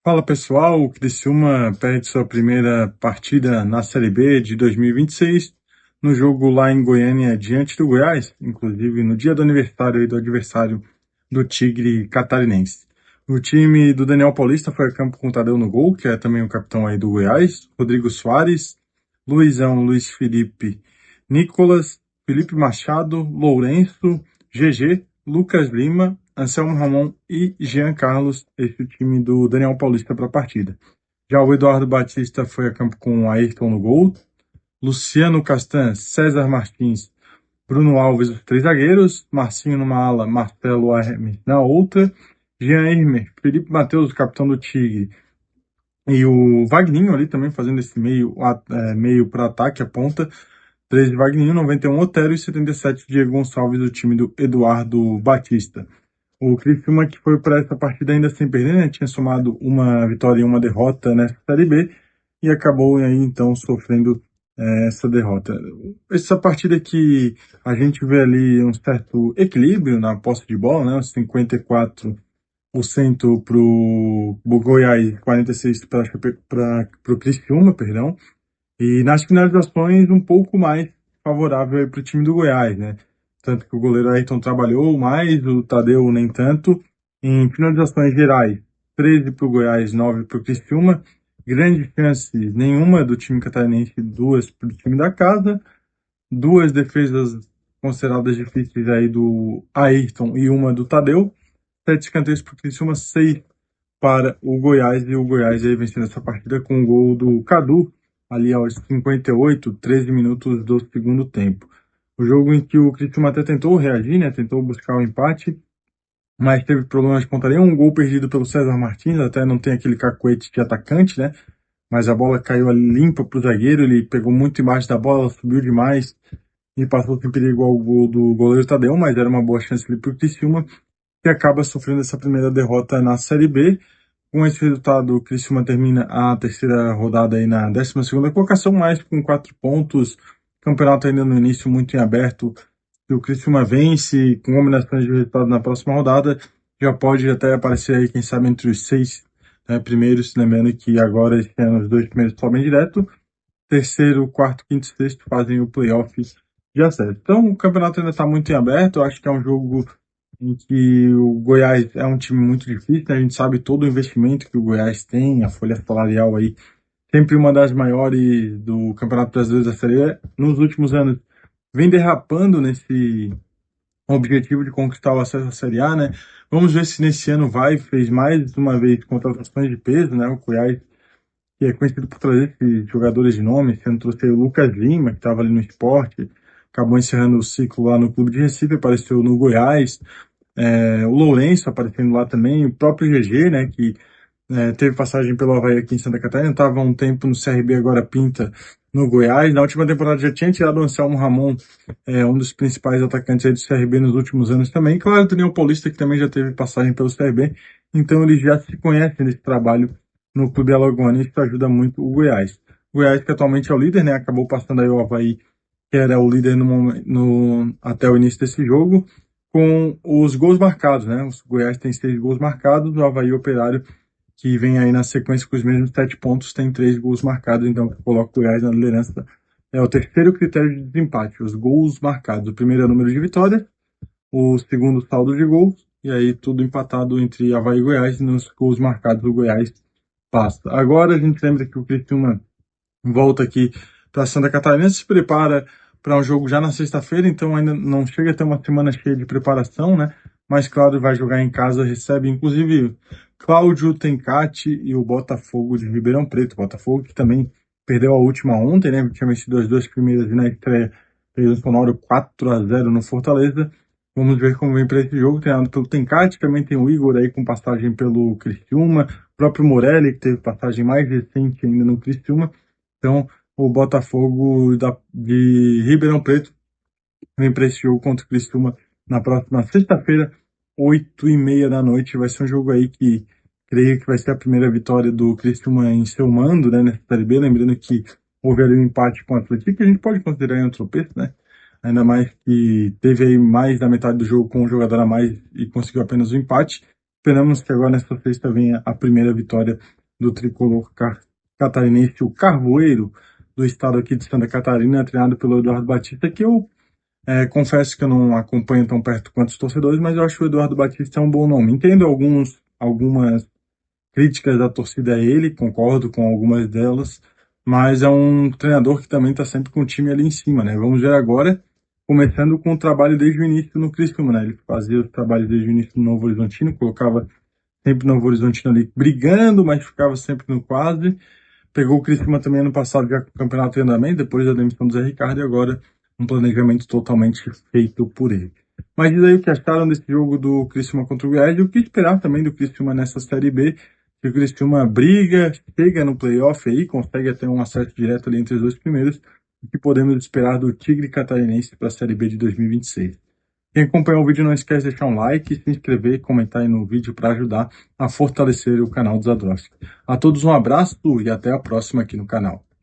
Fala pessoal, o Criciúma perde sua primeira partida na Série B de 2026, no jogo lá em Goiânia diante do Goiás, inclusive no dia do aniversário aí do adversário do Tigre Catarinense. O time do Daniel Paulista foi a campo com o Tadeu no gol, que é também o capitão aí do Goiás, Rodrigo Soares, Luizão, Luiz Felipe, Nicolas, Felipe Machado, Lourenço, GG, Lucas Lima, Anselmo Ramon e Jean Carlos, esse é o time do Daniel Paulista para a partida. Já o Eduardo Batista foi a campo com Ayrton no gol, Luciano Castan, César Martins, Bruno Alves, os três zagueiros, Marcinho numa ala, Marcelo Hermes na outra, Jean Hermer, Felipe Matheus, capitão do Tigre, e o Vagninho ali também fazendo esse meio para ataque, a ponta, 13 Vagninho, 91 Otero e 77 Diego Gonçalves, o time do Eduardo Batista. O Criciúma que foi para essa partida ainda sem perder, né? Tinha somado uma vitória e uma derrota nessa Série B e acabou aí então sofrendo essa derrota. Essa partida que a gente vê ali um certo equilíbrio na posse de bola, né? 54% para o Goiás, 46% para o Criciúma, perdão. E nas finalizações um pouco mais favorável para o time do Goiás, né? Tanto que o goleiro Ayrton trabalhou mais, o Tadeu nem tanto. Em finalizações gerais, 13 para o Goiás, 9 para o Criciúma. Grandes chances, nenhuma do time catarinense, duas para o time da casa. Duas defesas consideradas difíceis aí do Ayrton e uma do Tadeu. 7 escanteios para o Criciúma, 6 para o Goiás. E o Goiás aí vencendo essa partida com o gol do Cadu, ali aos 58, 13 minutos do segundo tempo. O jogo em que o Criciúma até tentou reagir, né? Tentou buscar o empate, mas teve problemas de pontaria. Um gol perdido pelo César Martins, até não tem aquele cacuete de atacante, né? Mas a bola caiu ali limpa para o zagueiro, ele pegou muito embaixo da bola, subiu demais e passou sem perigo ao gol do goleiro Tadeu, mas era uma boa chance ali para o Criciúma, que acaba sofrendo essa primeira derrota na Série B. Com esse resultado, o Criciúma termina a terceira rodada aí na 12ª colocação, mas com 4 pontos. Campeonato ainda no início muito em aberto. Se o Criciúma vence, com combinações de resultado na próxima rodada, já pode até aparecer aí, quem sabe, entre os 6 primeiros. Lembrando que agora esse ano os 2 primeiros sobem direto. Terceiro, quarto, quinto e sexto fazem o playoff de acesso. Então o campeonato ainda está muito em aberto. Eu acho que é um jogo em que o Goiás é um time muito difícil, né? A gente sabe todo o investimento que o Goiás tem, a folha salarial aí, sempre uma das maiores do Campeonato Brasileiro da Série A. Nos últimos anos, vem derrapando nesse objetivo de conquistar o acesso à Série A, né? Vamos ver se nesse ano fez mais uma vez contratações de peso, né? O Goiás, que é conhecido por trazer esses jogadores de nome, esse ano trouxe o Lucas Lima, que estava ali no esporte, acabou encerrando o ciclo lá no Clube de Recife, apareceu no Goiás, o Lourenço aparecendo lá também, o próprio GG, né, que teve passagem pelo Avaí aqui em Santa Catarina, estava um tempo no CRB, agora pinta no Goiás. Na última temporada já tinha tirado o Anselmo Ramon, um dos principais atacantes aí do CRB nos últimos anos também. Claro, o Daniel Paulista, que também já teve passagem pelo CRB, então eles já se conhecem nesse trabalho no Clube Alagoano, e isso ajuda muito o Goiás. O Goiás, que atualmente é o líder, né, acabou passando aí o Avaí, que era o líder até o início desse jogo, com os gols marcados, né? O Goiás tem 6 gols marcados, o Avaí Operário, que vem aí na sequência com os mesmos 7 pontos, tem 3 gols marcados, então que coloca o Goiás na liderança. É o terceiro critério de desempate, os gols marcados. O primeiro é o número de vitórias, o segundo saldo de gols, e aí tudo empatado entre Avaí e Goiás, e nos gols marcados o Goiás passa. Agora a gente lembra que o Criciúma volta aqui para Santa Catarina, se prepara para um jogo já na sexta-feira, então ainda não chega a ter uma semana cheia de preparação, né? Mas claro, vai jogar em casa, recebe inclusive Cláudio Tencati e o Botafogo de Ribeirão Preto. Botafogo que também perdeu a última ontem, né? Tinha vencido as 2 primeiras e na estreia fez um sonoro 4-0 no Fortaleza. Vamos ver como vem para esse jogo, treinado pelo Tencati. Também tem o Igor aí com passagem pelo Criciúma, o próprio Morelli, que teve passagem mais recente ainda no Criciúma. Então, o Botafogo de Ribeirão Preto vem para esse jogo contra o Criciúma na próxima sexta-feira, 8h30 da noite. Vai ser um jogo aí que creio que vai ser a primeira vitória do Criciúma em seu mando, né, nessa Série B. Lembrando que houve ali um empate com o Atlético, que a gente pode considerar um tropeço, né? Ainda mais que teve aí mais da metade do jogo com um jogador a mais e conseguiu apenas o empate. Esperamos que agora nesta sexta venha a primeira vitória do tricolor catarinense, o Carvoeiro, do estado aqui de Santa Catarina, treinado pelo Eduardo Batista, que eu confesso que eu não acompanho tão perto quanto os torcedores, mas eu acho que o Eduardo Batista um bom nome. Entendo algumas críticas da torcida a ele, concordo com algumas delas, mas é um treinador que também está sempre com o time ali em cima, né? Vamos ver agora, começando com o trabalho desde o início no Criciúma, né? Ele fazia o trabalho desde o início no Novo Horizontino, colocava sempre no Novo Horizontino ali brigando, mas ficava sempre no quadro. Pegou o Criciúma também ano passado já com o campeonato em andamento, depois da demissão do Zé Ricardo, e agora um planejamento totalmente feito por ele. Mas diz aí o que acharam desse jogo do Criciúma contra o Goiás e o que esperar também do Criciúma nessa Série B, que o Criciúma briga, chega no playoff aí, consegue até um acesso direto ali entre os dois primeiros, o que podemos esperar do Tigre Catarinense para a Série B de 2026. Quem acompanhou o vídeo não esquece de deixar um like, se inscrever e comentar aí no vídeo para ajudar a fortalecer o canal dos Zadroski. A todos um abraço e até a próxima aqui no canal.